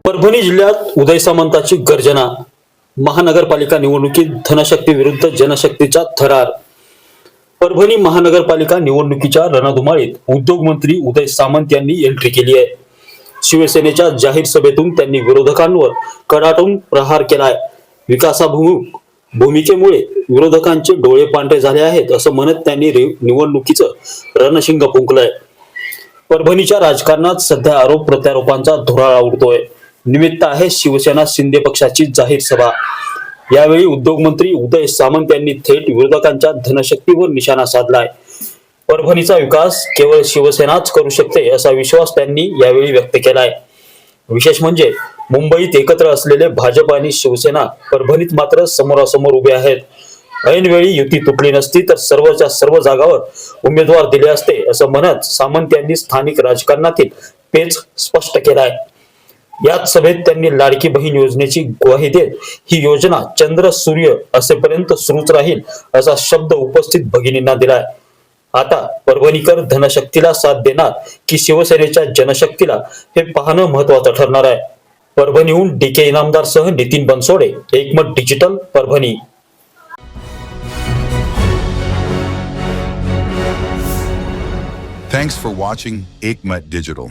परभणी जिल्ह्यात उदय सामंताची गर्जना. महानगरपालिका निवडणुकीत धनशक्ती विरुद्ध जनशक्तीचा थरार. परभणी महानगरपालिका निवडणुकीच्या रणधुमाळीत उद्योगमंत्री उदय सामंत यांनी एंट्री केली आहे. शिवसेनेच्या जाहीर सभेतून त्यांनी विरोधकांवर कडाडून प्रहार केलाय. विकासाभिमुख भूमिकेमुळे विरोधकांचे डोळे पांढरे झाले आहेत असं म्हणत त्यांनी निवडणुकीचं रणशिंग फुंकलंय. परभणीच्या राजकारणात सध्या आरोप प्रत्यारोपांचा धुराळा उडतोय. निमित्त आहे शिवसेना शिंदे पक्षाची जाहीर सभा. यावेळी उद्योगमंत्री उदय सामंत यांनी थेट विरोधकांच्या धनशक्तीवर निशाणा साधलाय. परभणीचा विकास केवळ शिवसेनाच करू शकते असा विश्वास त्यांनी यावेळी व्यक्त केलाय. विशेष म्हणजे मुंबईत एकत्र असलेले भाजप आणि शिवसेना परभणीत मात्र समोरासमोर उभे आहेत. ऐनवेळी युती तुटली नसती तर सर्वच्या सर्व जागावर उमेदवार दिले असते असं म्हणत सामंत यांनी स्थानिक राजकारणातील पेच स्पष्ट केलाय. याच सभेत त्यांनी लाडकी बहीण योजनेची ग्वाही देत ही योजना चंद्र सूर्य असेपर्यंत सुरूच राहील असा शब्द उपस्थित भगिनींना दिलाय. आता परभणीकर धनशक्तीला साथ देणार की शिवसेनेच्या जनशक्तीला हे पाहणं महत्वाचं ठरणार आहे. परभणीहून DK इनामदार सह नितीन बनसोडे, एकमत digital, Parbhani. Thanks for watching Ekmat Digital.